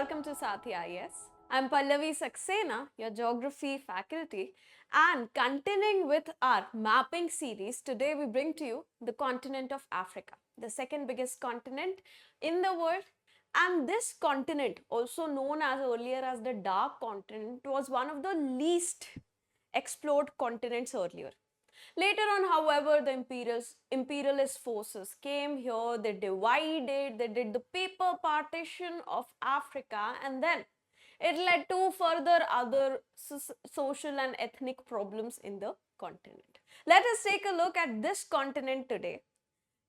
welcome to Sathi IS. I'm Pallavi Saxena, your geography faculty, and continuing with our mapping series, today we bring to you the continent of Africa, the second biggest continent in the world. And this continent, also known as earlier as the Dark Continent, was one of the least explored continents earlier. Later on, however, the imperialist forces came here, they divided, they did the paper partition of Africa, and then it led to further other social and ethnic problems in the continent. Let us take a look at this continent today.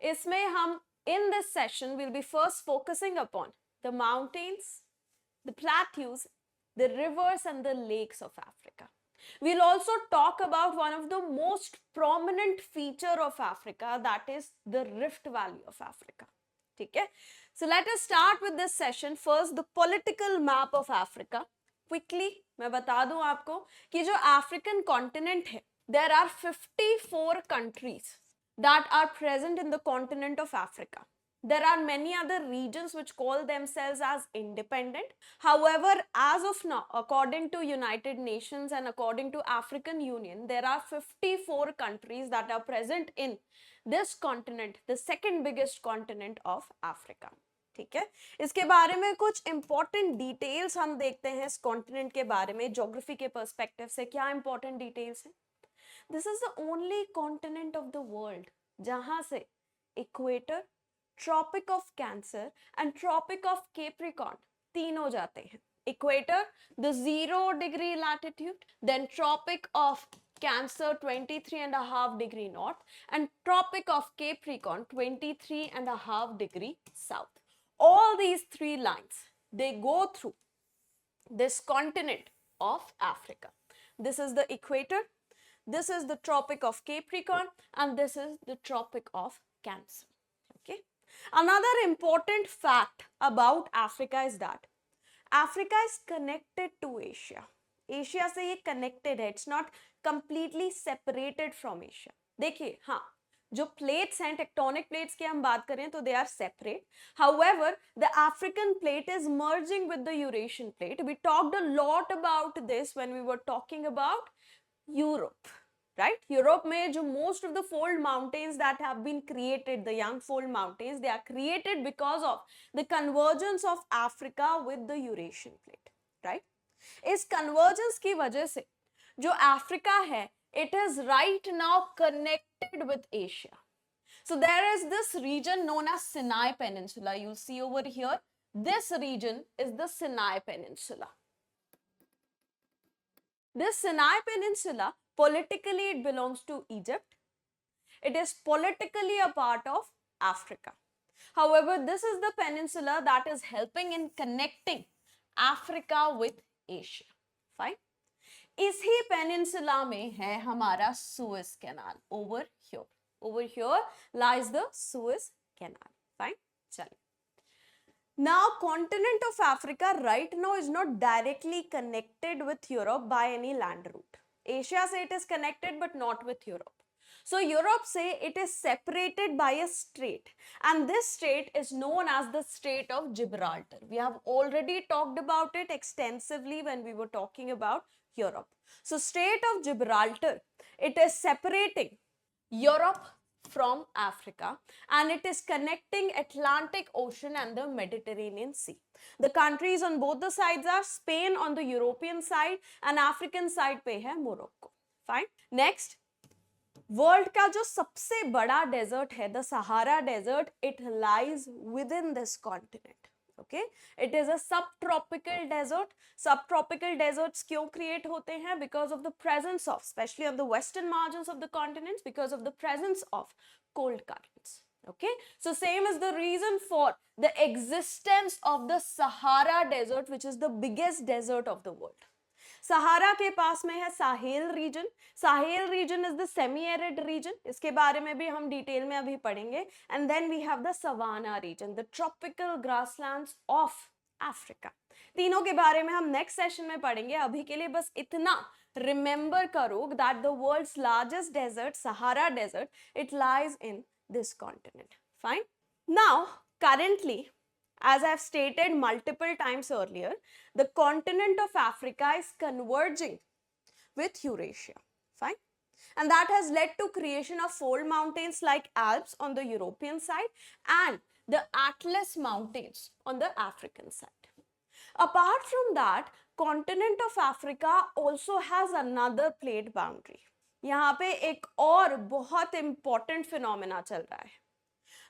In this session, we'll be first focusing upon the mountains, the plateaus, the rivers, and the lakes of Africa. We'll also talk about one of the most prominent feature of Africa, that is the Rift Valley of Africa. Okay? So let us start with this session. First, the political map of Africa. Quickly, मैं बता दूं आपको कि जो African continent है, there are 54 countries that are present in the continent of Africa. There are many other regions which call themselves as independent. However, as of now, according to United Nations and according to African Union, there are 54 countries that are present in this continent, the second biggest continent of Africa. ठीक है, इसके बारे में कुछ important details हम देखते हैं इस कॉन्टिनेंट के बारे में ज्योग्राफी के पर्सपेक्टिव से. क्या इंपॉर्टेंट डिटेल्स है? This is the only continent of the world जहां से equator, Tropic of Cancer and Tropic of Capricorn तीनों जाते हैं. Equator the 0 degree latitude, then Tropic of Cancer 23.5 degree north, and Tropic of Capricorn 23.5 degree south. All these three lines, they go through this continent of Africa. This is the equator, this is the Tropic of Capricorn, and this is the Tropic of Cancer. Okay. Another important fact about Africa is that Africa is connected to Asia. Asia से ये connected है, it's not completely separated from Asia. देखिए, हाँ, जो plates हैं, tectonic plates की हम बात करें तो they are separate. However the African plate is merging with the Eurasian plate. We talked a lot about this when we were talking about Europe, right? Europe में जो most of the fold mountains that have been created, the young fold mountains, they are created because of the convergence of Africa with the Eurasian plate, right? इस convergence की वजह से जो Africa है, it is right now connected with Asia. So there is this region known as Sinai peninsula. You see over here, this region is the Sinai peninsula. This Sinai Peninsula, politically it belongs to Egypt. It is politically a part of Africa. However, this is the peninsula that is helping in connecting Africa with Asia. Fine. इसी peninsula में है हमारा Suez canal. Over here lies the Suez Canal. Fine. चलिए. Now, continent of Africa right now is not directly connected with Europe by any land route. Asia say it is connected but not with Europe. So Europe say it is separated by a strait, and this strait is known as the Strait of Gibraltar. We have already talked about it extensively when we were talking about Europe. So Strait of Gibraltar, it is separating Europe from Africa, and it is connecting Atlantic Ocean and the Mediterranean Sea. The countries on both the sides are Spain on the European side and African side पे है Morocco. Fine. Next, world का जो सबसे बड़ा desert है, the Sahara desert, it lies within this continent. Okay, it is a subtropical desert. Subtropical deserts क्यों create होते हैं? Because of the presence of, specially on the western margins of the continents, because of the presence of cold currents. Okay, so same is the reason for the existence of the Sahara desert, which is the biggest desert of the world. Sahara के पास में है Sahel region. Sahel region is the semi arid region. इसके बारे में भी हम detail में अभी पढ़ेंगे. And then we have the savanna region, the tropical grasslands of Africa. तीनों के बारे में हम नेक्स्ट सेशन में पढ़ेंगे. अभी के लिए बस इतना रिमेंबर करो that the world's largest desert, Sahara desert, it lies in this continent. Fine. Now currently as I've stated multiple times earlier, the continent of Africa is converging with Eurasia. Fine. And that has led to creation of fold mountains like Alps on the European side and the Atlas Mountains on the African side. Apart from that, continent of Africa also has another plate boundary. यहाँ पे एक और बहुत important phenomena चल रहा है.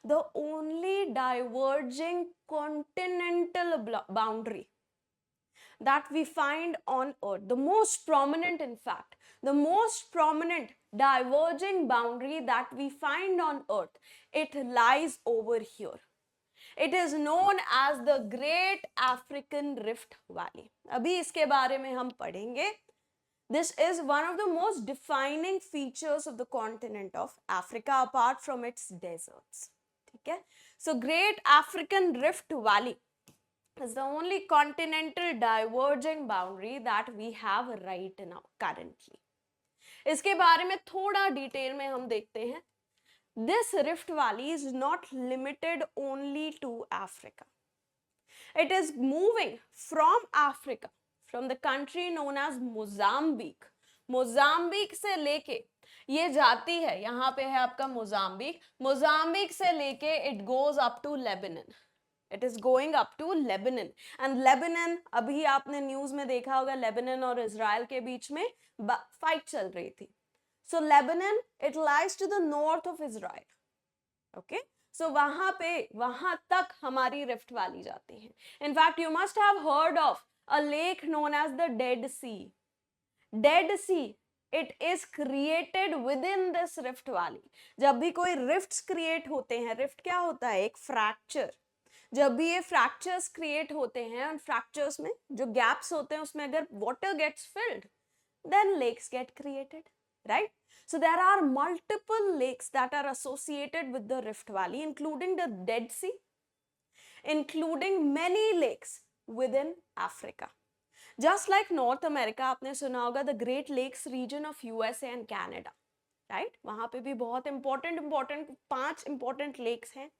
The only diverging continental boundary that we find on Earth, the most prominent, in fact, the most prominent diverging boundary that we find on Earth, it lies over here. It is known as the Great African Rift Valley. अभी इसके बारे में हम पढ़ेंगे. This is one of the most defining features of the continent of Africa apart from its deserts. ठीक है? So Great African Rift Valley is the only continental diverging boundary that we have right now currently. इसके बारे में थोड़ा detail में हम देखते हैं. This Rift Valley is not limited only to Africa. It is moving from Africa, from the country known as Mozambique. Mozambique से लेके ये जाती है, यहाँ पे है आपका Mozambique. Mozambique से लेके it goes up to Lebanon. It is going up to Lebanon. And Lebanon, अभी आपने न्यूज में देखा होगा, लेबनान और इजराइल के बीच में फाइट चल रही थी. So Lebanon, it lies to the north of Israel. Okay? So वहां तक हमारी रिफ्ट वैली जाती है. In fact, you must have heard of a lake known as the Dead Sea. Dead Sea, it is created within this rift valley. जब भी कोई rifts create होते हैं, rift क्या होता है? एक fracture. जब भी ये fractures create होते हैं, और fractures में जो gaps होते हैं उसमें अगर water gets filled, then lakes get created, right? So there are multiple lakes that are associated with the Rift Valley, including the Dead Sea, including many lakes within Africa. Just like North America, आपने सुना होगा the Great Lakes region of USA and Canada, right? वहाँ पे भी बहुत important 5 important lakes हैं.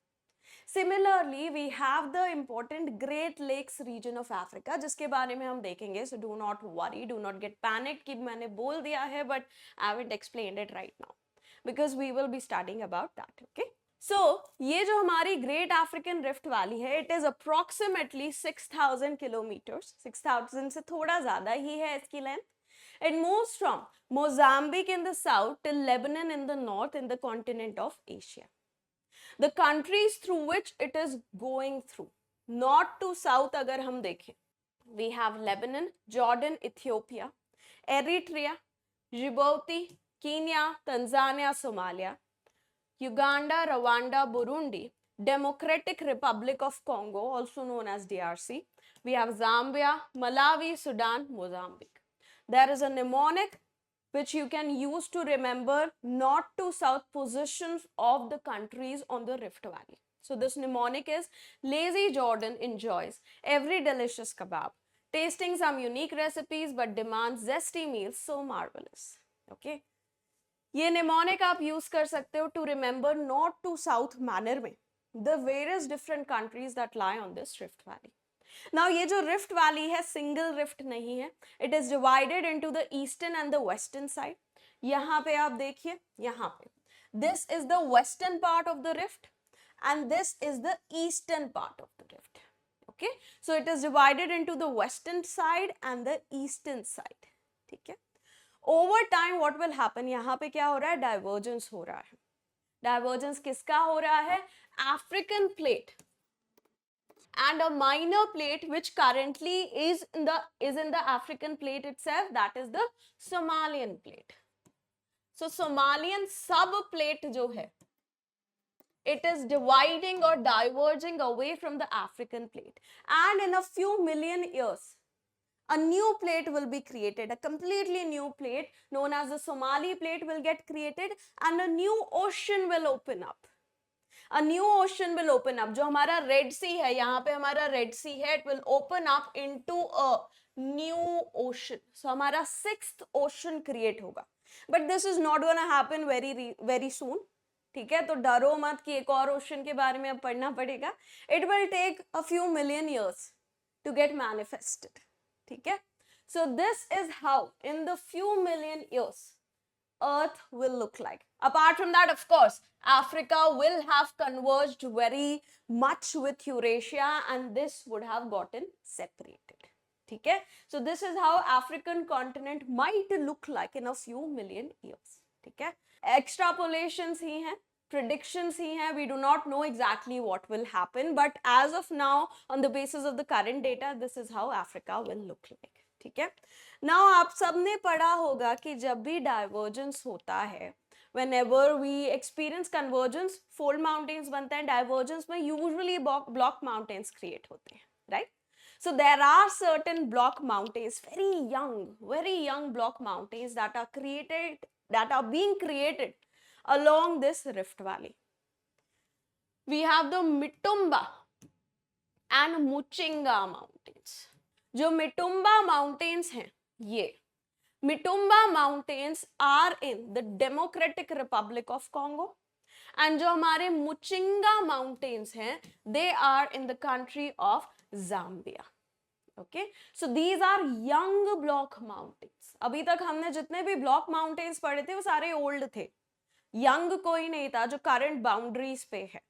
Similarly, we have the important Great Lakes region of Africa, जिसके बारे में हम देखेंगे. So do not worry, do not get panicked कि मैंने बोल दिया है, but I haven't explained it right now because we will be studying about that. Okay. So ये जो हमारी Great African Rift Valley है, it is approximately 6,000 kilometers. 6,000 से थोड़ा ज़्यादा ही है इसकी length. It moves from Mozambique in the south till Lebanon in the north in the continent of Asia. The countries through which it is going through, north to south अगर हम देखें, we have Lebanon, Jordan, Ethiopia, Eritrea, Djibouti, Kenya, Tanzania, Somalia, Uganda, Rwanda, Burundi, Democratic Republic of Congo, also known as DRC. We have Zambia, Malawi, Sudan, Mozambique. There is a mnemonic which you can use to remember north to south positions of the countries on the Rift Valley. So this mnemonic is: lazy Jordan enjoys every delicious kebab, tasting some unique recipes but demands zesty meals so marvelous. Okay? ये mnemonic आप use कर सकते हो to remember north to south manner में the various different countries that lie on this Rift Valley. Now ये जो Rift Valley है, single rift नहीं है. It is divided into the eastern and the western side. यहाँ पे आप देखिए, यहाँ पे this is the western part of the rift and this is the eastern part of the rift. Okay, so it is divided into the western side and the eastern side. ठीक है. Over time what will happen? यहाँ पे क्या हो रहा है? Divergence हो रहा है. Divergence किसका हो रहा है? African plate and a minor plate which currently is in the African plate itself, that is the Somalian plate. So Somalian subplate जो है, it is dividing or diverging away from the African plate, and in a few million years a new plate will be created, a completely new plate known as the Somali plate will get created, and a new ocean will open up. A new ocean will open up. जो हमारा Red Sea है, यहाँ पे हमारा Red Sea है, it will open up into a new ocean. So हमारा 6th ocean create होगा. But this is not going to happen very soon. ठीक है, तो डरो मत कि एक और ओशन के बारे में अब पढ़ना पड़ेगा. It will take a few million years to get manifested. ठीक है, so this is how in the few million years Earth will look like. Apart from that, of course, Africa will have converged very much with Eurasia and this would have gotten separated. ठीक है, so this is how African continent might look like in a few million years. ठीक है, extrapolations ही हैं, predictions ही हैं, we do not know exactly what will happen, but as of now, on the basis of the current data, this is how Africa will look like. ठीक है, now आप सबने पढ़ा होगा कि जब भी डाइवर्जेंस होता है, whenever we experience convergence, fold mountains बनते हैं, डाइवर्जेंस में usually block mountains create होते हैं, right? So there are certain block mountains, very young block mountains that are being created along this rift valley. We have the Mitumba and Muchinga mountains. जो मिटुम्बा mountains हैं, ये Mitumba mountains are in the Democratic Republic of Congo and जो हमारे Muchinga mountains हैं, they are in the country of Zambia. Okay, so these are young block mountains. अभी तक हमने जितने भी ब्लॉक माउंटेन्स पढ़े थे वो सारे ओल्ड थे, यंग कोई नहीं था जो करंट बाउंड्रीज पे है.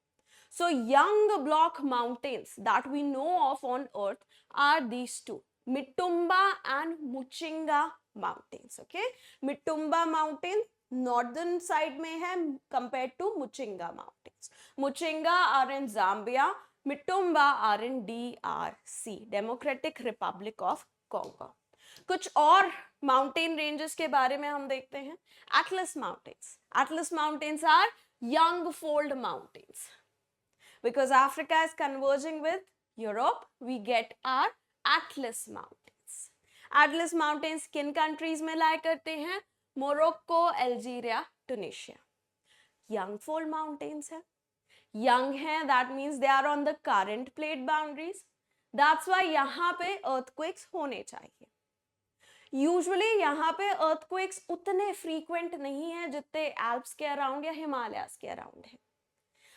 So young block mountains that we know of on earth are these two, Mitumba and Muchinga mountains. Okay, Mitumba mountain northern side में है compared to Muchinga mountains. Muchinga are in Zambia, Mitumba are in DRC, Democratic Republic of Congo. कुछ और mountain ranges के बारे में हम देखते हैं. Atlas mountains. Atlas mountains are young fold mountains. Because Africa is converging with Europe, we get our Atlas Mountains. Atlas Mountains किन countries में lie करते हैं? Morocco, Algeria, Tunisia. Young fold mountains है. Young है, that means they are on the current plate boundaries. That's why यहाँ पे earthquakes होने चाहिए. Usually यहाँ पे earthquakes उतने frequent नहीं है जितने Alps के around या Himalayas के around है.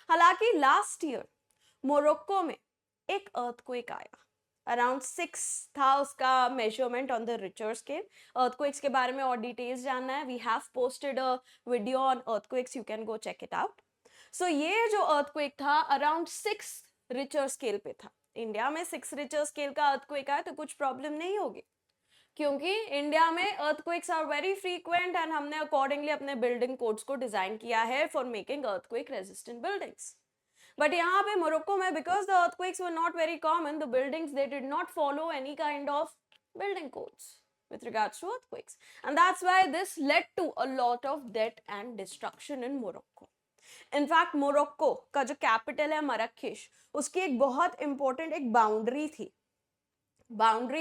हालांकि लास्ट ईयर मोरक्को में एक अर्थक्वेक आया, अराउंड 6 था उसका measurement on the Richter scale. Earthquakes के बारे में और डिटेल्स जानना है, we have posted a video on earthquakes, you can go check it out. So ये जो अर्थक्वेक था अराउंड 6 रिक्टर स्केल पे था. इंडिया में 6 रिक्टर स्केल का अर्थक्वेक आया तो कुछ प्रॉब्लम नहीं होगी, क्योंकि इंडिया में earthquakes are very frequent and हमने अकॉर्डिंगली अपने बिल्डिंग कोड्स को डिजाइन किया है for making earthquake resistant buildings. But यहाँ पे मोरक्को में because the earthquakes were not very common, the buildings they did not follow any kind of building codes with regards to earthquakes, and that's why this led to a lot of death and destruction in Morocco. In fact, Morocco का जो capital है मरक्केश, उसकी एक बहुत important एक boundary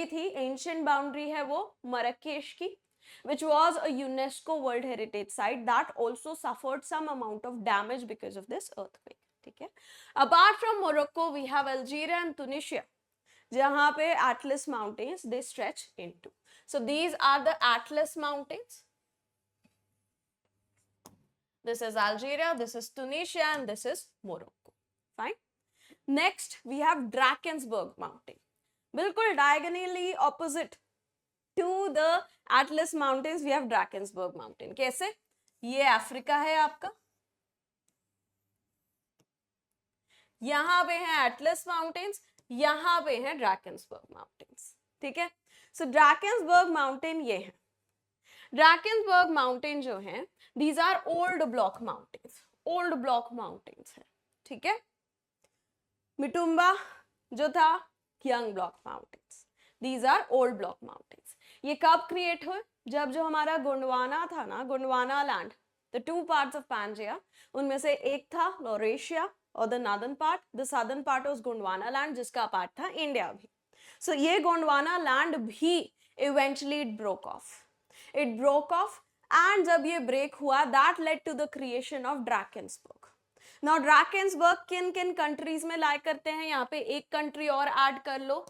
थी, ancient boundary है वो मरक्केश की, which was a UNESCO World Heritage Site that also suffered some amount of damage because of this earthquake. ठीक है, apart from Morocco we have Algeria and Tunisia, जहाँ पे Atlas Mountains they stretch into. So these are the Atlas Mountains. This is Algeria, this is Tunisia, and this is Morocco. Fine. Next we have Drakensberg Mountain. बिल्कुल diagonally opposite to the Atlas Mountains we have Drakensberg Mountain. कैसे? ये Africa है आपका, यहाँ पे है Atlas Mountains, यहाँ पे है Drakensberg Mountains. ठीक है, so Drakensberg Mountain ये है. Drakensberg Mountain जो है, these are old block mountains है. ठीक है, मिटुम्बा जो था young block mountains, these are old block mountains. ये कब क्रिएट हुए? जब जो हमारा गोंडवाना था ना, Gondwana land, the two parts of Pangaea, उनमें से एक था Laurasia और the northern part, the southern part was Gondwana land जिसका पार्ट था इंडिया भी. So ये गोंडवाना लैंड भी eventually it broke off and जब ये ब्रेक हुआ that led to the creation of Drakensberg. Now Drakensberg किन किन कंट्रीज में लाई करते हैं? यहाँ पे एक कंट्री और ऐड कर लो.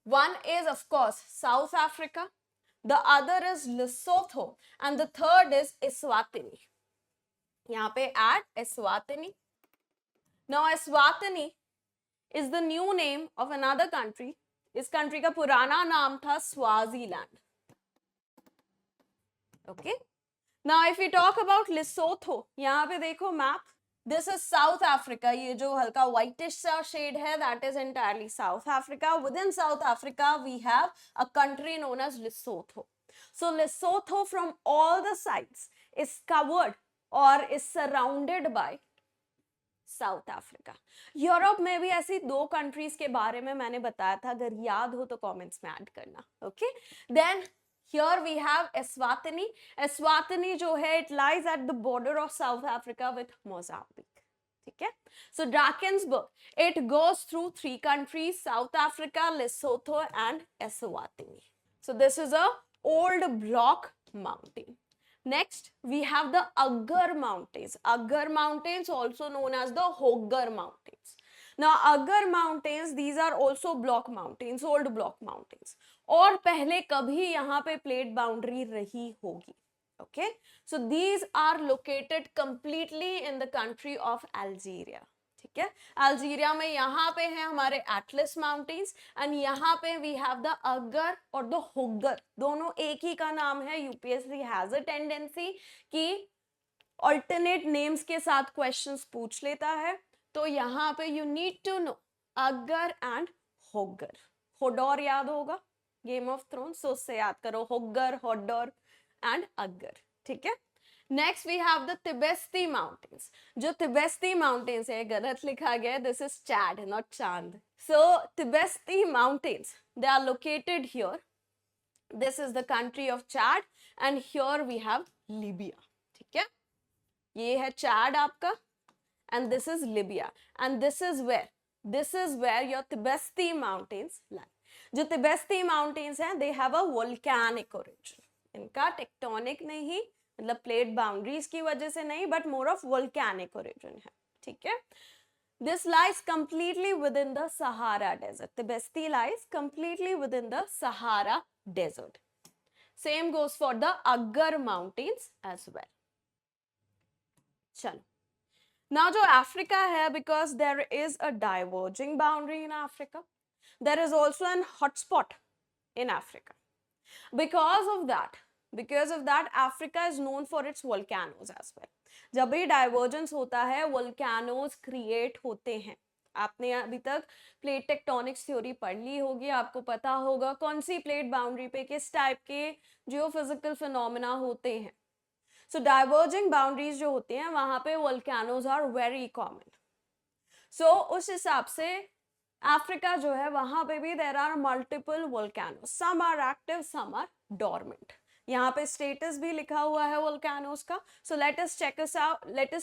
One is of course South Africa, the other is Lesotho, and the third is Eswatini. यहाँ पे add Eswatini. Now Eswatini is the new name of another country. इस country का पुराना नाम था Swaziland. Okay. Now if we talk about Lesotho, यहाँ पे देखो map. This is South Africa. ये जो हल्का whitish सा shade है, that is entirely South Africa. Within South Africa, we have a country known as Lesotho. So Lesotho from all the sides is covered or is surrounded by south Africa. Europe में भी ऐसी 2 countries के बारे में मैंने बताया था, अगर याद हो तो कमेंट्स में ऐड करना. Okay, then here we have Eswatini. Eswatini जो है it lies at the border of South Africa with Mozambique. ठीक है. So Drakensberg it goes through 3 countries, South Africa, Lesotho and Eswatini. So this is a old block mountain. Next, we have the Aggar Mountains. Aggar Mountains, also known as the Hoggar Mountains. Now, Aggar Mountains, these are also block mountains, old block mountains. और पहले कभी यहाँ पे plate boundary रही होगी. Okay, so these are located completely in the country of Algeria. ठीक है. Algeria में यहाँ पे है हमारे एटलस माउंटेन्स एंड यहाँ पे वी हैव द अगर और द होगर. दोनों एक ही का नाम है. यूपीएससी हैज अ टेंडेंसी कि अल्टरनेट नेम्स के साथ क्वेश्चंस पूछ लेता है. तो यहाँ पे यू नीड टू नो अगर एंड होगर. होडोर याद होगा गेम ऑफ थ्रोन्स, तो उससे याद करो होगर, होडोर एंड अगर. ठीक है. Next we have the Tibesti Mountains. जो Tibesti Mountains है, गलत लिखा गया है, this is Chad, not Chand. So Tibesti Mountains, they are located here. This is the country of Chad and here we have Libya. ठीक है. ये है Chad आपका and this is Libya and this is where your Tibesti Mountains lie. जो Tibesti Mountains हैं, they have a volcanic origin. इनका tectonic नहीं, मतलब प्लेट बाउंड्रीज की वजह से नहीं, but more of volcanic origin है. ठीक है. This lies completely within the Sahara desert. Tibesti lies completely within the Sahara desert. Same goes for the Ahaggar mountains as well. चलो, now जो Africa है, because there is a diverging boundary in Africa, there is also an hotspot in Africa. Because of that, Africa is known for its volcanoes as well. जब भी divergence होता है, volcanoes create होते हैं. आपने अभी तक प्लेट टेक्टोनिक्स थ्योरी पढ़ ली होगी, आपको पता होगा कौन सी प्लेट बाउंड्री पे किस टाइप के जियोफिजिकल फिनोमेना होते हैं. सो डाइवर्जिंग बाउंड्रीज जो होती हैं वहां पे volcanoes are very common. So उस हिसाब से अफ्रीका जो है वहां पे भी there are multiple volcanoes. Some are active, some are dormant. यहाँ पे स्टेटस भी लिखा हुआ है वोल्केनोस का. So let us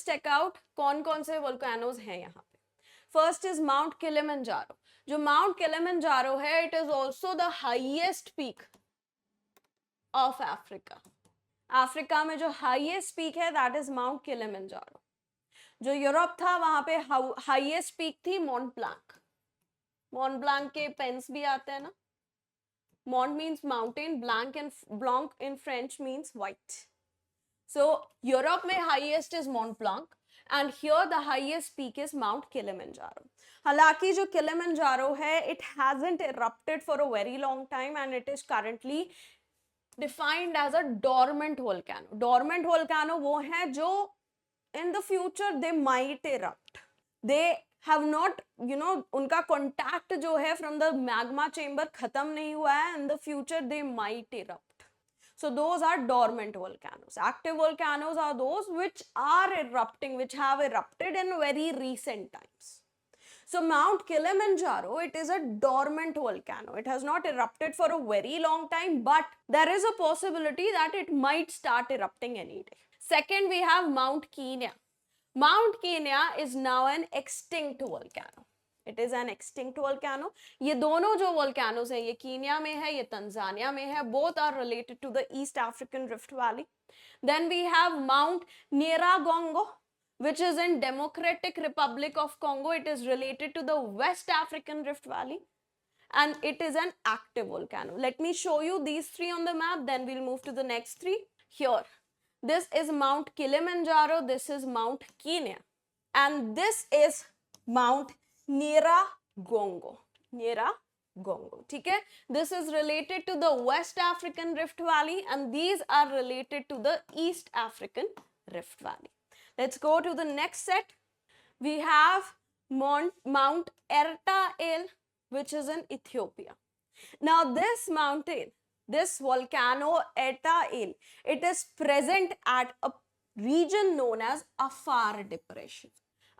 check out कौन कौन से वोल्केनोस हैं यहाँ पे. First is Mount Kilimanjaro. जो माउंट किलिमंजारो है, it is also the highest peak of Africa. Africa में जो हाईएस्ट पीक है दैट इज माउंट किलिमंजारो. जो यूरोप था वहां पे हाईएस्ट पीक थी मॉन्ट ब्लांक. मॉन्ट ब्लांक के पेन्स भी आते हैं ना. Mont means mountain, blanc in French means white. So Europe में highest is Mont Blanc and here the highest peak is Mount Kilimanjaro. हालांकि जो Kilimanjaro है, it hasn't erupted for a very long time and it is currently defined as a dormant volcano. Dormant volcano वो है जो in the future they might erupt. They have not, उनका contact जो है from the magma chamber खत्म नहीं हुआ है. In the future they might erupt. So those are dormant volcanoes. Active volcanoes are those which are erupting, which have erupted in very recent times. So Mount Kilimanjaro, it is a dormant volcano. It has not erupted for a very long time, but there is a possibility that it might start erupting any day. Second, we have Mount Kenya. Mount Kenya is now an extinct volcano. It is an extinct volcano. ये दोनों जो volcanoes हैं, ये Kenya में है, ये Tanzania में है. Both are related to the East African Rift Valley. Then we have Mount Nyiragongo, which is in Democratic Republic of Congo. It is related to the West African Rift Valley. And it is an active volcano. Let me show you these 3 on the map, then we'll move to the next 3. Here, This is Mount Kilimanjaro, this is Mount Kenya, and this is Mount Nyiragongo. Nyiragongo, ठीक है? This is related to the West African Rift Valley, and these are related to the East African Rift Valley. Let's go to the next set. We have Mount Erta-El, which is in Ethiopia. Now this mountain, this volcano Erta-El, it is present at a region known as Afar Depression.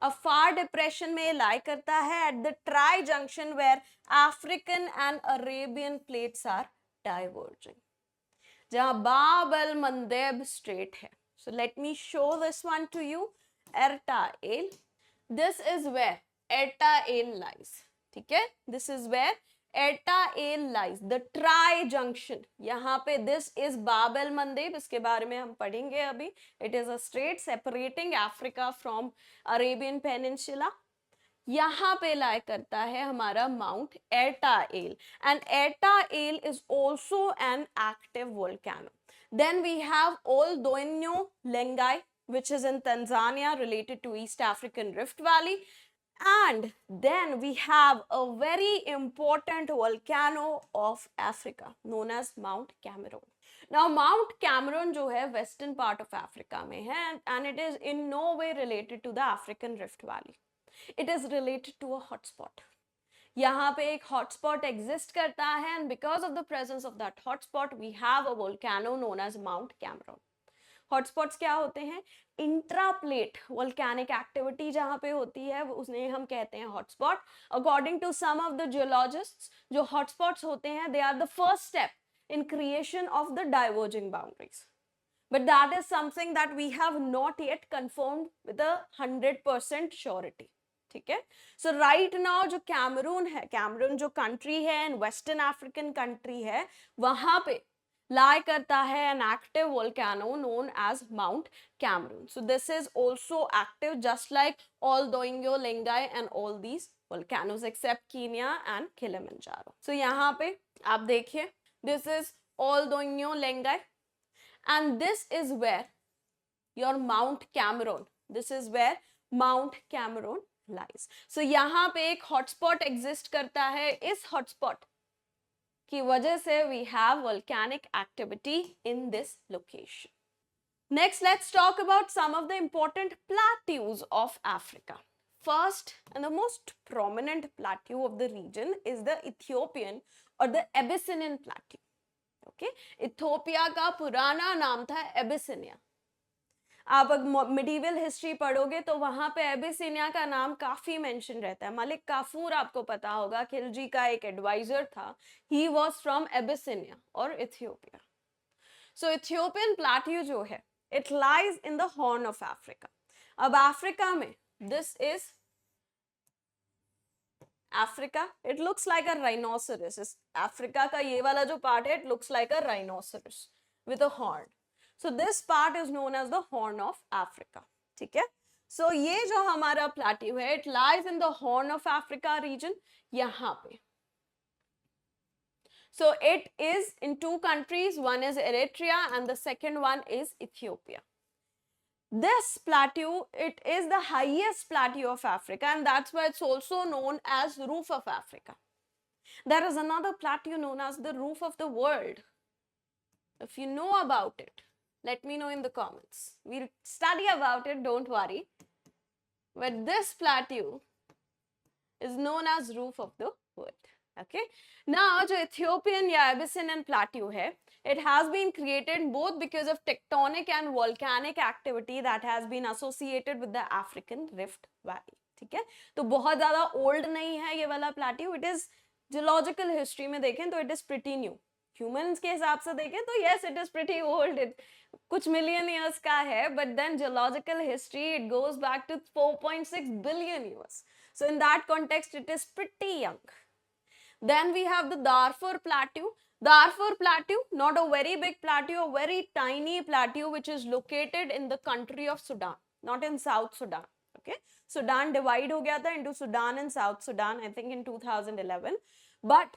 Afar Depression में lie करता है at the tri-junction where African and Arabian plates are diverging, जहाँ Bab el-Mandeb Strait है. So let me show this one to you. Erta-El. This is where Erta-El lies. ठीक है? This is where Erta-El lies. The tri-junction. यहाँ पे this is Bab el-Mandeb. इसके बारे में हम पढ़ेंगे अभी. It is a strait separating Africa from Arabian Peninsula. यहाँ पे lie करता है हमारा Mount Erta-El, and Erta-El is also an active volcano. Then we have Ol Doinyo Lengai, which is in Tanzania, related to East African Rift Valley. And then we have a very important volcano of Africa known as Mount Cameroon. Now Mount Cameroon जो है western part of Africa में है, and it is in no way related to the African Rift Valley. It is related to a hotspot. यहाँ पे एक hotspot exist करता है, and because of the presence of that hotspot, we have a volcano known as Mount Cameroon. Hotspots क्या होते हैं? इंट्राप्लेट volcanic activity जहां पे होती है उसने हम कहते हैं hotspot. According to some of the geologists, जो हॉटस्पॉट्स होते हैं they are the first step in creation of the diverging boundaries, but that is something that we have not yet confirmed with 100% surety. ठीक है? So right now जो Cameroon है, Cameroon जो country है and western African country है, वहां पे lie करता है an active volcano known as Mount Cameroon. So this is also active just like all Doinyo Lengai and all these volcanoes except Kenya and Kilimanjaro. So यहाँ पे आप देखिए, this is all Doinyo Lengai, and this is where your Mount Cameroon, this is where Mount Cameroon lies. So यहाँ पे एक hotspot exist करता है. इस hotspot की वजह से we have volcanic activity in this location. Next, let's talk about some of the important plateaus of Africa. First and the most prominent plateau of the region is the Ethiopian or the Abyssinian plateau. Okay, Ethiopia का पुराना नाम था Abyssinia. आप medieval history पढ़ोगे तो वहां पे Abyssinia का नाम काफी मेंशन रहता है. मलिक काफूर आपको पता होगा, खिलजी का एक एडवाइजर था. ही वाज फ्रॉम एबिसिनिया और इथियोपिया. सो इथियोपियन प्लेट्यू जो है, it lies in the horn of Africa. अब अफ्रीका में this is Africa. It looks like a rhinoceros. Africa का ये वाला जो पार्ट है, it looks like a rhinoceros with a horn. So this part is known as the Horn of Africa. ठीक है? So ये जो हमारा plateau है, it lies in the Horn of Africa region, यहाँ पे. So it is in two countries. One is Eritrea and the second one is Ethiopia. This plateau, it is the highest plateau of Africa, and that's why it's also known as Roof of Africa. There is another plateau known as the Roof of the World. If you know about it, let me know in the comments. We'll study about it, don't worry. But this plateau is known as Roof of the World. Okay? Now, जो Ethiopian या Abyssinian plateau है, it has been created both because of tectonic and volcanic activity that has been associated with the African Rift Valley. ठीक है? तो बहुत ज़्यादा old नहीं है ये वाला plateau. It is geological history में देखें तो it is pretty new. Humans के हिसाब से देखें तो yes, it is pretty old. It कुछ million years का है, but then geological history, it goes back to 4.6 billion years. So in that context, it is pretty young. Then we have the Darfur Plateau. Darfur Plateau, not a very big plateau, a very tiny plateau which is located in the country of Sudan, not in South Sudan. Okay, Sudan divide हो गया था into Sudan and South Sudan, I think in 2011. But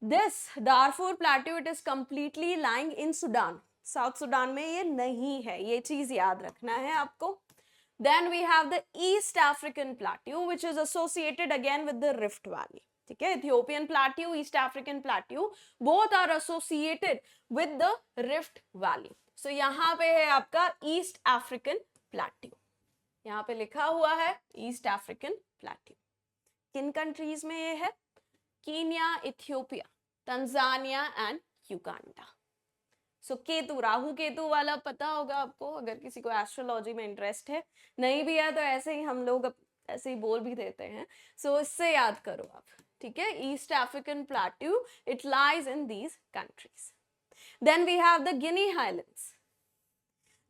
this Darfur Plateau, it is completely lying in Sudan. South Sudan में ये नहीं है, ये चीज याद रखना है आपको. Then we have the East African Plateau, which is associated again with the Rift Valley. ठीक है, Ethiopian Plateau, East African Plateau, both are associated with the Rift Valley. So यहाँ पे है आपका East African Plateau. यहाँ पे लिखा हुआ है East African Plateau. किन कंट्रीज में ये है? Kenya, Ethiopia, Tanzania and Uganda. So Ketu, Rahu Ketu वाला पता होगा आपको, अगर किसी को एस्ट्रोलॉजी में इंटरेस्ट है. नहीं भी है तो ऐसे ही हम लोग ऐसे ही बोल भी देते हैं. सो इससे याद करो आप. ठीक है, east African plateau, it lies in these countries. Then we have the Guinea highlands.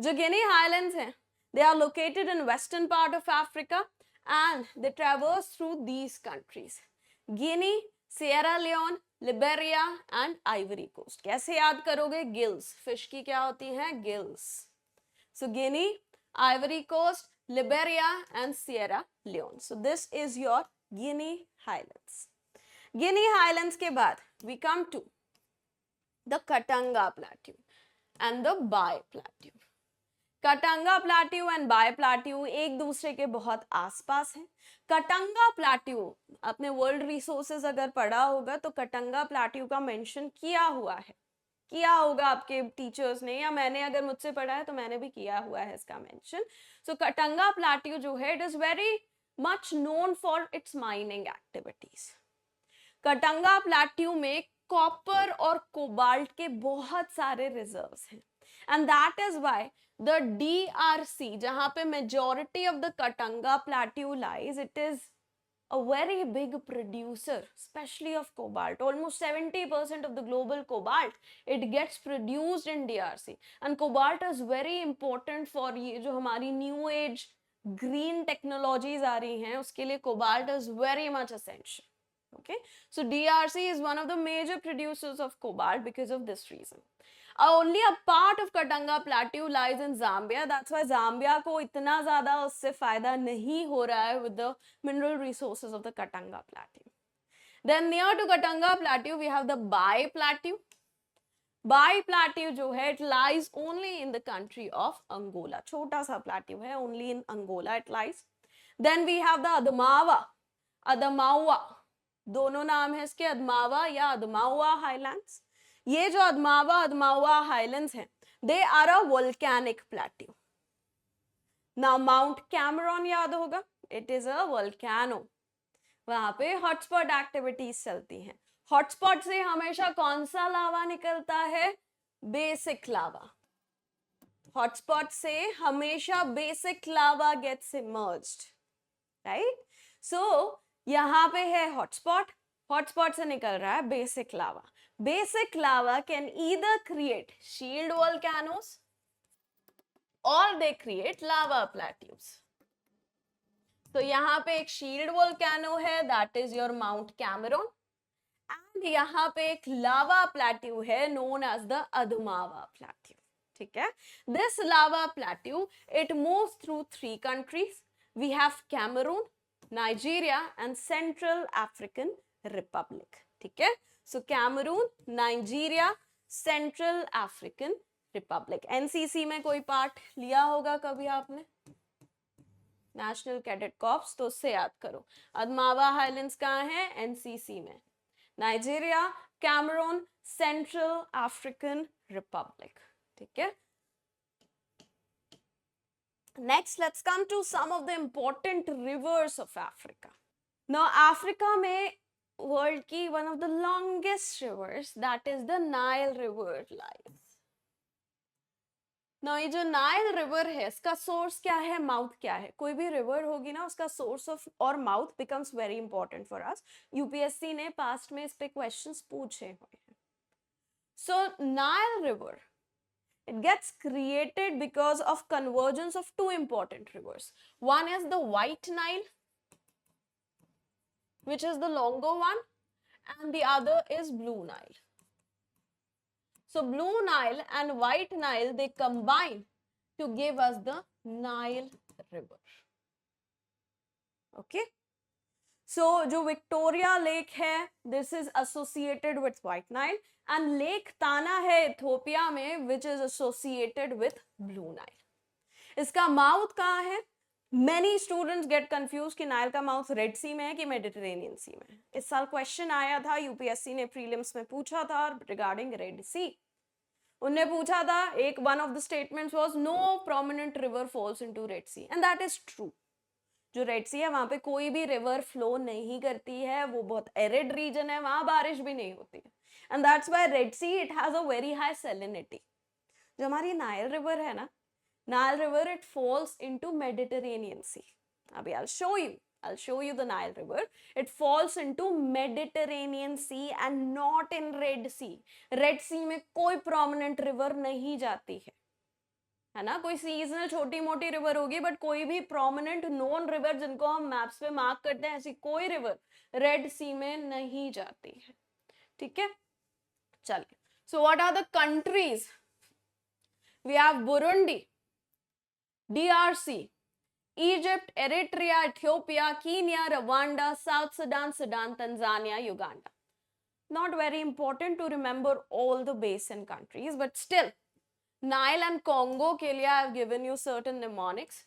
जो गिनी हाईलैंड्स हैं, they are located in western part of Africa and they traverse through these countries: Guinea, Sierra Leone, Liberia and Ivory Coast. कैसे याद करोगे? Gills, fish की क्या होती हैं? Gills. So Guinea, Ivory Coast, Liberia and Sierra Leone. So this is your Guinea Highlands. Guinea Highlands के बाद we come to the Katanga Plateau and the Bai Plateau. Katanga plateau and Bai plateau एक दूसरे के बहुत आसपास हैं. Katanga plateau, अपने world resources अगर पढ़ा होगा तो कटंगा प्लाट्यू का मेंशन किया हुआ है, किया होगा आपके टीचर्स ने, या मैंने अगर मुझसे पढ़ा है तो मैंने भी किया हुआ है इसका मेंशन. सो कटंगा प्लाट्यू जो है, it is very much known for its mining activities. Katanga plateau में कॉपर और कोबाल्ट के बहुत सारे रिजर्व्स हैं. And that is why the DRC, जहां पे majority of the Katanga Plateau lies, it is a very big producer, especially of cobalt. Almost 70% of the global cobalt, it gets produced in DRC. And cobalt is very important for ये जो हमारी new age green technologies आ रही हैं, उसके लिए cobalt is very much essential. Okay, so DRC is one of the major producers of cobalt because of this reason. Only a part of Katanga Plateau lies in Zambia. That's why Zambia को इतना ज़्यादा उससे फायदा नहीं हो रहा है with the mineral resources of the Katanga Plateau. Then near to Katanga Plateau we have the Bai Plateau. Bai Plateau जो है, it lies only in the country of Angola. छोटा सा plateau है, only in Angola it lies. Then we have the Adamawa, Adamawa. दोनों नाम है इसके, अदमावा या अदमावा हाईलैंड्स. ये जो अदमावा अदमावा हाईलैंड्स हैं, they are a volcanic plateau. Now Mount Cameroon याद होगा, इट इज अ वोल्केनो. वहां पे हॉटस्पॉट एक्टिविटीज चलती हैं. हॉटस्पॉट से हमेशा कौन सा लावा निकलता है? बेसिक लावा. हॉटस्पॉट से हमेशा basic lava gets emerged, right? So यहाँ पे है हॉटस्पॉट, हॉटस्पॉट से निकल रहा है basic lava. Basic lava can either create shield volcanoes और दे क्रिएट लावा प्लेट्यूज. तो यहाँ पे एक शील्ड वोल्केनो है, that is your Mount Cameroon, and यहाँ पे एक लावा प्लेट्यू है known as the Adamawa plateau. ठीक है, this lava plateau it moves through 3 countries. We have Cameroon, Nigeria and Central African Republic. ठीक है, so Cameroon, Nigeria, Central African Republic. NCC में कोई पार्ट लिया होगा कभी आपने, नेशनल कैडेट कॉर्प्स, तो उससे याद करो. अदमावा हाईलैंड्स कहाँ है? NCC में. Nigeria, Cameroon, Central African Republic. ठीक है. Next, let's come to some of the important rivers of Africa. Now, Africa में world की one of the longest rivers, that is the Nile River lies. Now, ये जो Nile River है, इसका source क्या है, mouth क्या है? कोई भी river होगी ना, उसका source of और mouth becomes very important for us. UPSC ने past में इस पे questions पूछे हुए हैं. So, Nile River, it gets created because of convergence of 2 important rivers. One is the White Nile, which is the longer one, and the other is Blue Nile. So Blue Nile and White Nile, they combine to give us the Nile River. Okay. सो जो Victoria lake है, this is associated with white Nile, and lake ताना है Ethiopia में, which is associated with blue Nile. इसका mouth कहाँ है? Many students get confused कि Nile का माउथ रेड सी में है कि मेडिटेरेनियन सी में है। इस साल क्वेश्चन आया था, यूपीएससी ने प्रीलिम्स में पूछा था रिगार्डिंग रेड सी। उनने पूछा था, एक one of the statements was no prominent river falls into Red Sea, and that is true. जो रेड सी है वहां पे कोई भी रिवर फ्लो नहीं करती है, वो बहुत एरिड रीजन है, वहां बारिश भी नहीं होती है, and that's why red see it has a very high salinity. जो हमारी नाइल रिवर है ना, Nile River, it falls into Mediterranean Sea. Abhi, I'll show you the Nile River. It falls into Mediterranean Sea and not in Red Sea. Red Sea में कोई prominent river नहीं जाती है ना? कोई seasonal छोटी मोटी river होगी, but कोई भी prominent known river जिनको हम maps पे mark करते हैं, ऐसी कोई river Red Sea में नहीं जाती है, ठीक है? चलिए, so what are the countries? We have Burundi, DRC, Egypt, Eritrea, Ethiopia, Kenya, Rwanda, South Sudan, Tanzania, Uganda. Not very important to remember all the basin countries, but still, Nile and Congo ke liye I have given you certain mnemonics.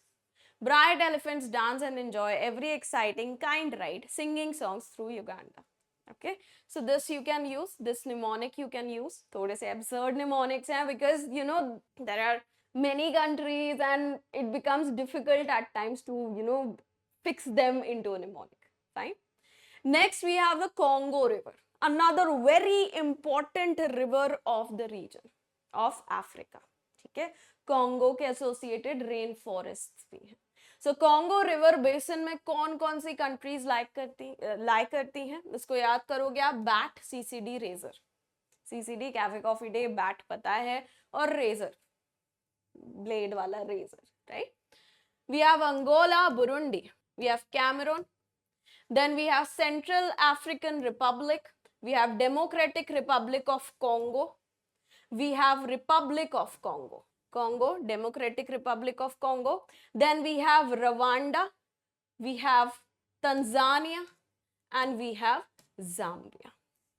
Bright elephants dance and enjoy every exciting kind ride, singing songs through Uganda. Okay, so this you can use, this mnemonic you can use. थोड़े से absurd mnemonics हैं because you know there are many countries and it becomes difficult at times to fix them into a mnemonic. Fine. Next we have the Congo River, another very important river of the region of Africa. ठीक है, Congo के associated rainforests भी हैं. So Congo River Basin में कौन कौन सी countries lie करती हैं? इसको याद करोगे आप, BAT, CCD, Razor. CCD Cafe Coffee Day, BAT पता है, और Razor blade wala razor, right? We have Angola, Burundi, we have Cameroon, then we have Central African Republic, we have Democratic Republic of Congo, we have Republic of Congo, Democratic Republic of Congo, then we have Rwanda, we have Tanzania, and we have Zambia.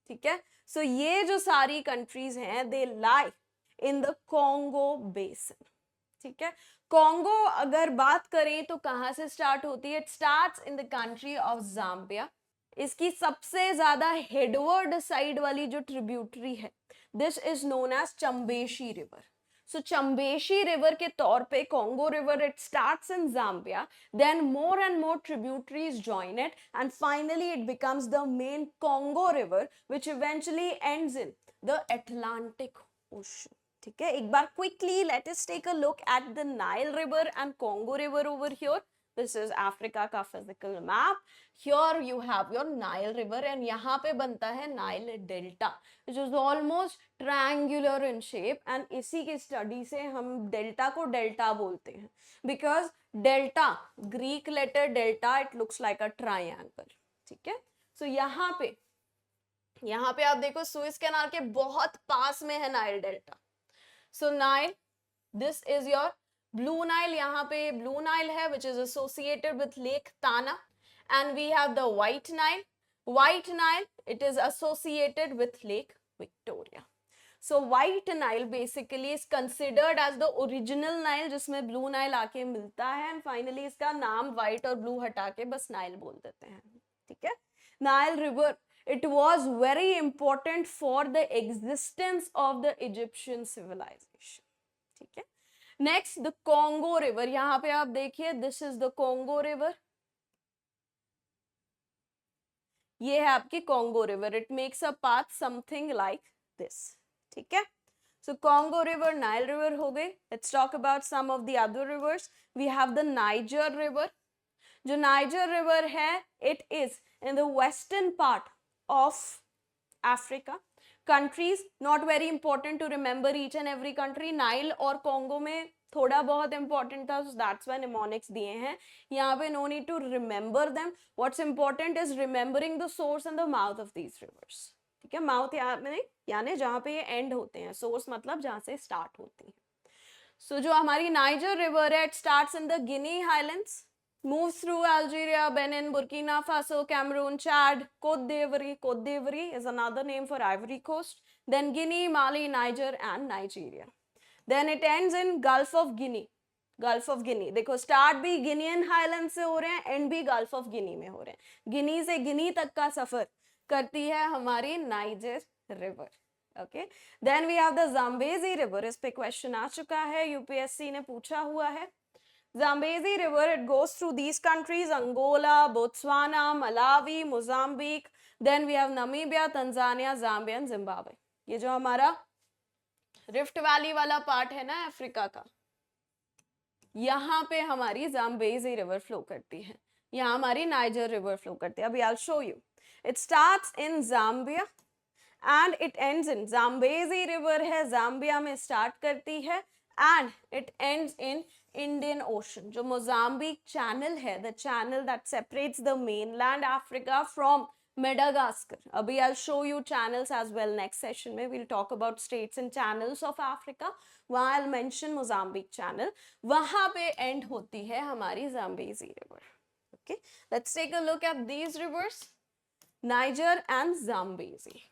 ठीक है, so ये जो सारी countries हैं, they lie in the Congo basin. ठीक है, Congo अगर बात करें तो कहां से स्टार्ट होती है? It starts in the country of Zambia. इसकी सबसे ज्यादा हेडवर्ड साइड वाली जो ट्रिब्यूटरी है, this is known as Chambeshi river. So Chambeshi river के तौर पे Congo river, it starts in Zambia, then more and more tributaries join it, and finally it becomes the main Congo river which eventually ends in the Atlantic ocean. ठीक है, एक बार quickly let us take a look at the Nile river and Congo river over here. This is Africa का physical map. Here you have your Nile river and यहाँ पे बनता है Nile delta, which is almost triangular in shape, and इसी की study से हम delta को डेल्टा बोलते हैं, because delta, Greek letter delta, it looks like a triangle. ठीक है, सो यहाँ पे आप देखो, सुएज कैनाल के बहुत पास में है Nile delta. So Nile, this is your Blue Nile. यहाँ पे Blue Nile है, which is associated with Lake Tana, and we have the White Nile. White Nile, it is associated with Lake Victoria. So White Nile basically is considered as the original Nile, जिसमें Blue Nile आके मिलता है, and finally इसका नाम White और Blue हटा के बस Nile बोल देते हैं. ठीक है, Nile River, it was very important for the existence of the Egyptian civilization. ठीक है, next the Congo river. यहाँ पे आप देखिए, this is the Congo river. ये है आपकी Congo river. It makes a path something like this. ठीक है, so Congo river, Nile river हो गई. Let's talk about some of the other rivers. We have the Niger river. जो Niger river है, it is in the western part of Africa. Countries not very important to remember each and every country. Nile और Congo में थोड़ा बहुत important था, so that's why mnemonics दिए हैं. यहाँ पे no need to remember them. What's important is remembering the source and the mouth of these rivers. ठीक है, mouth यानी जहाँ पे ये end होते हैं, source मतलब जहाँ से start होती है. So जो हमारी Niger river है, it starts in the Guinea Highlands. moves through Algeria, Benin, Burkina Faso, Cameroon, Chad, Côte d'Ivoire. Côte d'Ivoire is another name for Ivory Coast. Then Guinea, Mali, Niger, and Nigeria. Then it ends in Gulf of Guinea. Gulf of Guinea, देखो start भी Guinean highland से हो रहे हैं, and भी gulf of गिनी में हो रहे हैं. गिनी से गिनी तक का सफर करती है हमारी Niger river. Okay, then we have the Zambezi river. इस पे क्वेश्चन आ चुका है, यूपीएससी ने पूछा हुआ है. Zambezi River, it goes through these countries: Angola, Botswana, Malawi, Mozambique. Then we have Namibia, Tanzania, Zambia and Zimbabwe. ये जो हमारा रिफ्ट वैली वाला पार्ट है ना अफ्रीका का, यहाँ पे हमारी जाम्बेजी रिवर फ्लो करती है, यहाँ हमारी नाइजर रिवर फ्लो करती है. अभी I'll show you. It starts in Zambia and it ends in Zambezi river है, जाम्बिया में स्टार्ट करती है and it ends in Indian Ocean. जो मोजाम्बिक चैनल है, the channel that separates the mainland Africa from Madagascar. अभी I'll show you channels as well next session में. We'll talk about states and channels of Africa. वहाँ I'll mention Mozambique channel. वहाँ पे end होती है हमारी Zambezi river. Okay, let's take a look at these rivers, Niger and Zambezi.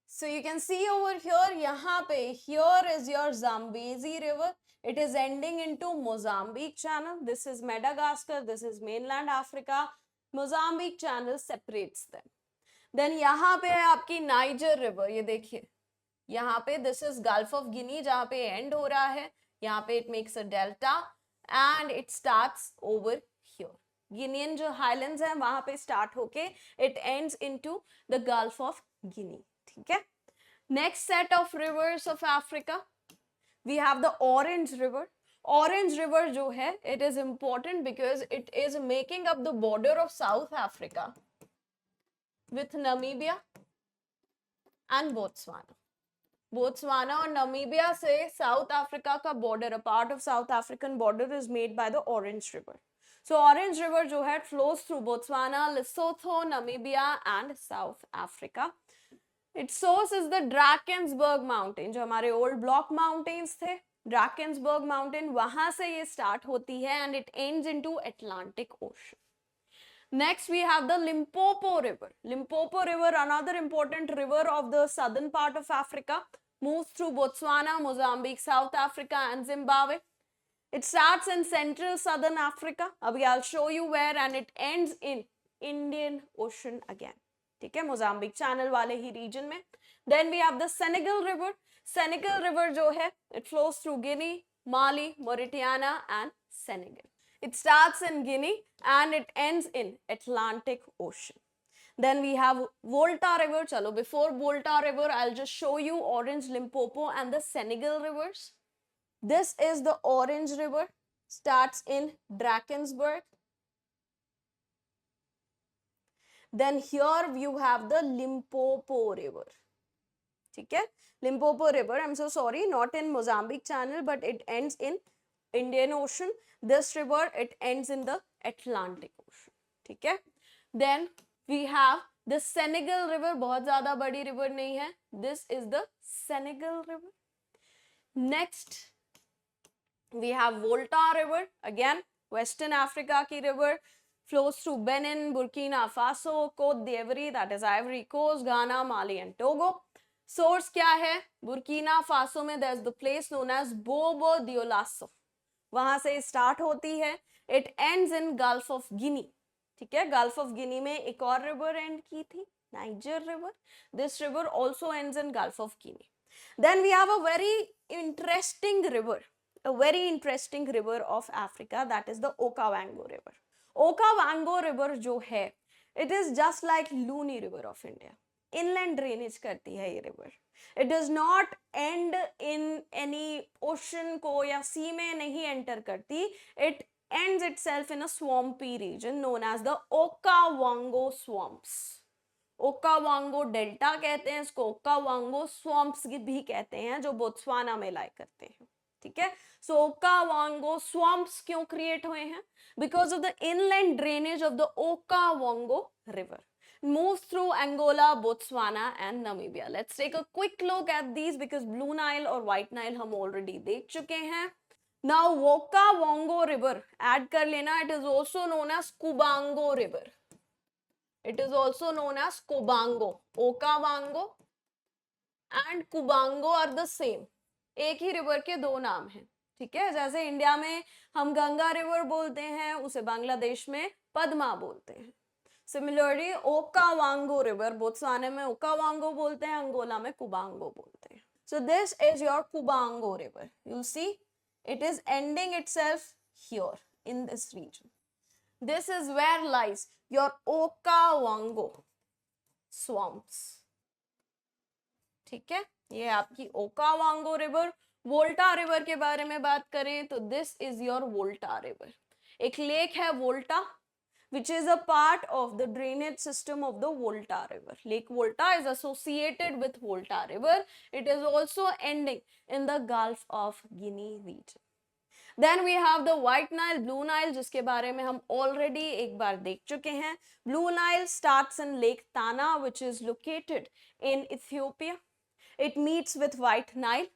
So you can see over here, यहाँ पे, here is your Zambezi river. It is ending into Mozambique channel. This is Madagascar. This is mainland Africa. Mozambique channel separates them. Then यहाँ पे है आपकी Niger river. ये देखिए, यहाँ पे this is Gulf of Guinea जहाँ पे end हो रहा है. यहाँ पे it makes a delta and it starts over here. Guinean जो highlands हैं वहाँ पे start होके it ends into the Gulf of Guinea. ठीक है. Next set of rivers of Africa, we have the Orange River. Orange River जो है, it is important because it is making up the border of South Africa with Namibia and Botswana. Botswana और Namibia से South Africa का border, a part of South African border is made by the Orange River. So Orange River जो है, it flows through Botswana, Lesotho, Namibia and South Africa. Its source is the Drakensberg mountain, जो हमारे old block mountains थे, Drakensberg mountain, वहां से ये start होती है and it ends into Atlantic Ocean. Next we have the Limpopo River. Limpopo River, another important river of the southern part of Africa, moves through Botswana, Mozambique, South Africa and Zimbabwe. It starts in central southern Africa. Abhi I'll show you where, and it ends in Indian Ocean again. ठीक है, Mozambique channel वाले ही region में. Then we have the Senegal river. Senegal river जो है, it flows through Guinea, Mali, Mauritania and Senegal. It starts in Guinea and it ends in Atlantic ocean. Then we have Volta River. चलो, before Volta River, I'll just show you Orange, Limpopo and the Senegal rivers. This is the Orange River, starts in Drakensberg. Then here you have the Limpopo River. ठीक है, Limpopo River, I'm so sorry, not in Mozambique channel, but it ends in Indian Ocean. This river, it ends in the Atlantic Ocean. ठीक है. Then we have the Senegal River. बहुत ज़्यादा बड़ी river नहीं है. This is the Senegal River. Next we have Volta River, again Western Africa की river. Flows through Benin, Burkina Faso, Côte d'Ivoire, that is Ivory Coast, Ghana, Mali and Togo. Source क्या है? Burkina Faso में there is the place known as Bobo Dioulasso. वहाँ से start होती है. It ends in Gulf of Guinea. ठीक है, Gulf of Guinea में एक और river end की थी, Niger River. This river also ends in Gulf of Guinea. Then we have a very interesting river of Africa, that is the Okavango River. Okavango River जो है, it is just like Luni River of India. Inland drainage करती है ये river. It does not end in any ocean को या sea में नहीं enter करती. It ends itself in a swampy region known as the Okavango swamps. Okavango Delta कहते हैं इसको, Okavango swamps भी कहते हैं, जो बोत्सवाना में लाई करते हैं. ठीक है, so Okavango swamps क्यों create हुए हैं? Because of the inland drainage of the Okavango River. Moves through Angola, Botswana and Namibia. Let's take a quick look at these because Blue Nile और White Nile हम already देख चुके हैं. Now Okavango river add कर लेना, it is also known as Cubango river, it is also known as Cubango, Okavango and Cubango are the same, एक ही river के दो नाम हैं, ठीक है। जैसे इंडिया में हम गंगा रिवर बोलते हैं, उसे बांग्लादेश में पद्मा बोलते हैं। सिमिलरली ओकावांगो रिवर, बोत्सवाना में ओकावांगो बोलते हैं, अंगोला में कुबांगो बोलते हैं। So this is your Cubango river, you see it is ending itself here in this region. This is where lies your Okavango swamps, ठीक है। ये आपकी ओकावांगो रिवर। वोल्टा रिवर के बारे में बात करें तो दिस इज योर वोल्टा रिवर, एक लेक है वोल्टा which is a part of the drainage system of the Volta river. Lake Volta is associated with Volta river. It is also ending in the Gulf of Guinea region. Then we have the White Nile, Blue Nile, जिसके बारे में हम already एक बार देख चुके हैं। Blue Nile starts in Lake Tana, which is located in Ethiopia. It meets with White Nile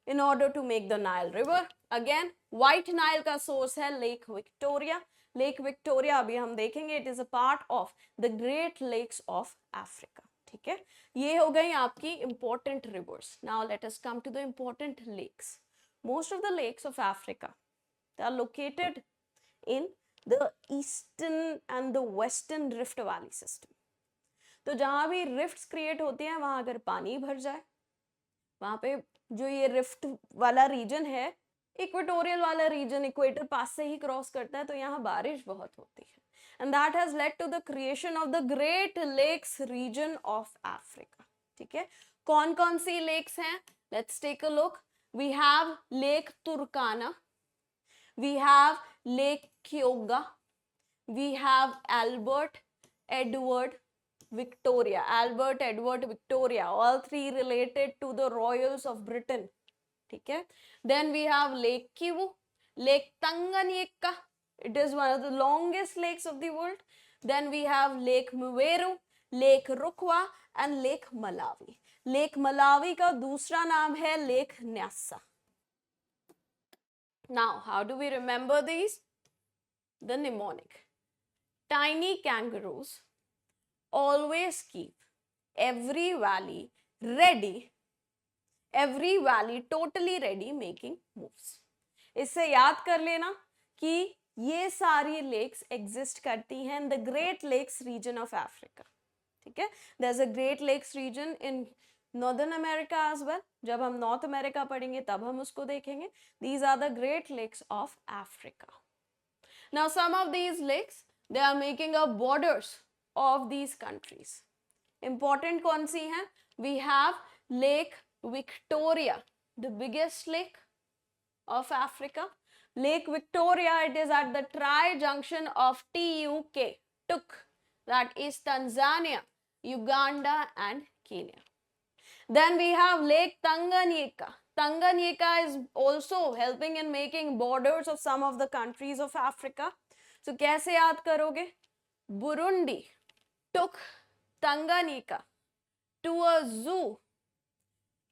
in order to make the Nile River. Again, White Nile का source है Lake Victoria. Lake Victoria अभी हम देखेंगे, it is a part of the Great Lakes of Africa. ठीक है, ये हो गई आपकी important rivers. Now let us come to the important lakes. Most of the lakes of Africa, they are located in the eastern and the western Rift Valley system. तो जहाँ भी rifts create होती हैं वहाँ अगर पानी भर जाए, वहाँ पे जो ये रिफ्ट वाला रीजन है, इक्वेटोरियल वाला रीजन, इक्वेटर पास से ही क्रॉस करता है, तो यहाँ बारिश बहुत होती है, and that has led to the creation of the great Lakes region of Africa. ठीक है, कौन कौन सी लेक्स हैं? Let's take a look. We have Lake Turkana, we have Lake Kyoga, we have Albert, Edward, Victoria, Albert, Edward, Victoria, all three related to the royals of Britain. ठीक है, then we have Lake Kivu, Lake Tanganyika, it is one of the longest lakes of the world. Then we have Lake Mweru, Lake Rukwa and Lake Malawi. Lake Malawi का दूसरा नाम है Lake Nyassa. Now, how do we remember these? The mnemonic. Tiny kangaroos always keep every valley ready, every valley totally ready making moves. इससे याद कर लेना कि ये सारी लेक्स एग्जिस्ट करती हैं in the great Lakes region of Africa. ठीक है, there is a Great Lakes region in northern America as well. जब हम नॉर्थ अमेरिका पढ़ेंगे तब हम उसको देखेंगे। These are the great lakes of Africa. Now some of these lakes they are making a borders of these countries. Important कौन सी हैं? We have Lake Victoria, the biggest lake of Africa. Lake Victoria, it is at the tri-junction of TUK, TUK, that is Tanzania, Uganda and Kenya. Then we have Lake Tanganyika. Tanganyika is also helping in making borders of some of the countries of Africa. So कैसे याद करोगे? Burundi took Tanganyika to a zoo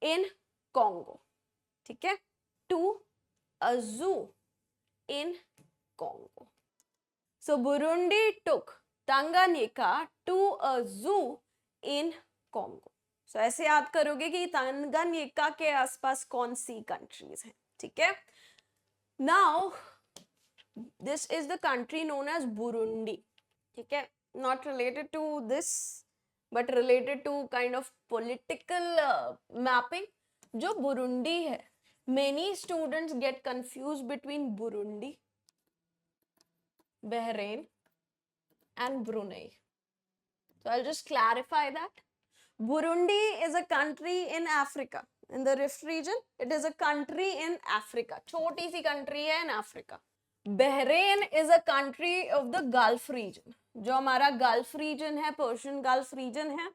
in Congo. ठीक है, to a zoo in Congo. So Burundi took Tanganyika to a zoo in Congo. So ऐसे याद करोगे कि तंगानिका के आसपास कौन सी कंट्रीज हैं। ठीक है, now this is the country known as Burundi. ठीक है, not related to this but related to kind of political mapping. जो बुरुंडी है, many students get confused between Burundi, Bahrain and Brunei. So I'll just clarify that. Burundi is a country in Africa, in the Rift region. It is a country in Africa, छोटी सी country है in Africa. Bahrain is a country of the Gulf region. जो हमारा gulf reason है, Persian gulf reason है,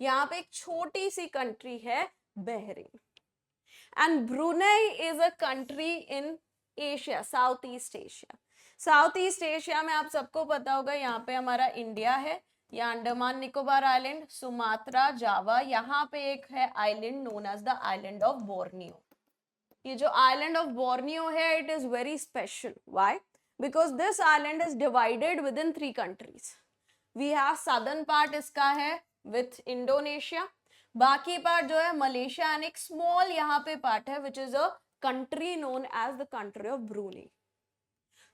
यहाँ पे एक छोटी सी कंट्री है Bahrain. And Brunei is a country in Asia, south east Asia. South east Asia में आप सबको पता होगा, यहाँ पे हमारा इंडिया है, ये Andaman Nicobar island, Sumatra, Java, यहाँ पे एक है island known as the island of Borneo. ये जो आइलैंड ऑफ बोर्नियो है, it is very special. Why? Because this island is divided within 3 countries. We have southern part इसका है विथ इंडोनेशिया, बाकी पार्ट जो है मलेशिया, एंड एक small यहाँ पे पार्ट है which is a country known as the country of Brunei.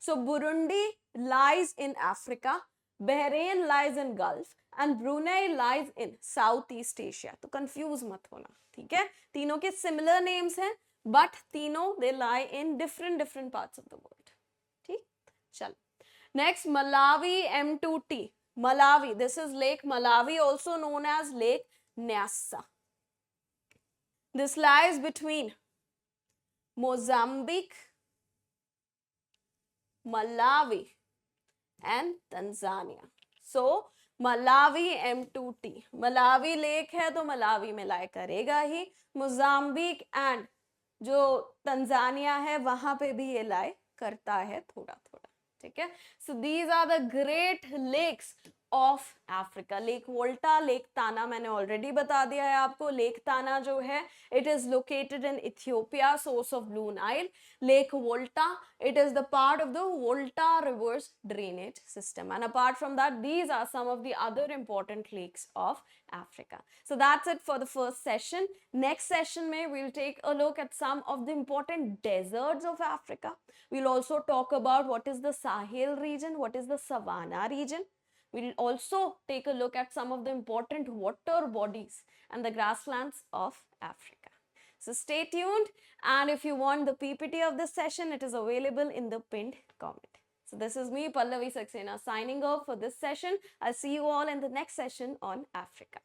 So Burundi lies in Africa, Bahrain lies in Gulf, and Brunei lies in Southeast Asia. तो confuse मत होना, ठीक है? तीनों के similar names हैं, but तीनों they lie in different parts of the world. ठीक? चलो. Next, Malawi M2T. Malawi, this is Lake Malawi, also known as Lake Nyassa. This lies between Mozambique, Malawi and Tanzania. So Malawi M2T, Malawi lake है तो Malawi में लाई करेगा ही, Mozambique and जो Tanzania है वहां पे भी ये लाई करता है थोड़ा थोड़ा, ठीक है? So these are the great lakes of Africa. Lake Volta, lake Tana मैंने ऑलरेडी बता दिया है आपको। लेक ताना जो है it is located in Ethiopia, source of Blue Nile. Lake Volta, it is the part of the Volta reverse drainage system, and apart from that these are some of the other important lakes of Africa. So that's it for the first session. Next session may we'll take a look at some of the important deserts of Africa. We'll also talk about what is the Sahel region, what is the Savannah region. We'll also take a look at some of the important water bodies and the grasslands of Africa. So stay tuned, and if you want the PPT of this session, it is available in the pinned comment. So this is me, Pallavi Saxena, signing off for this session. I'll see you all in the next session on Africa.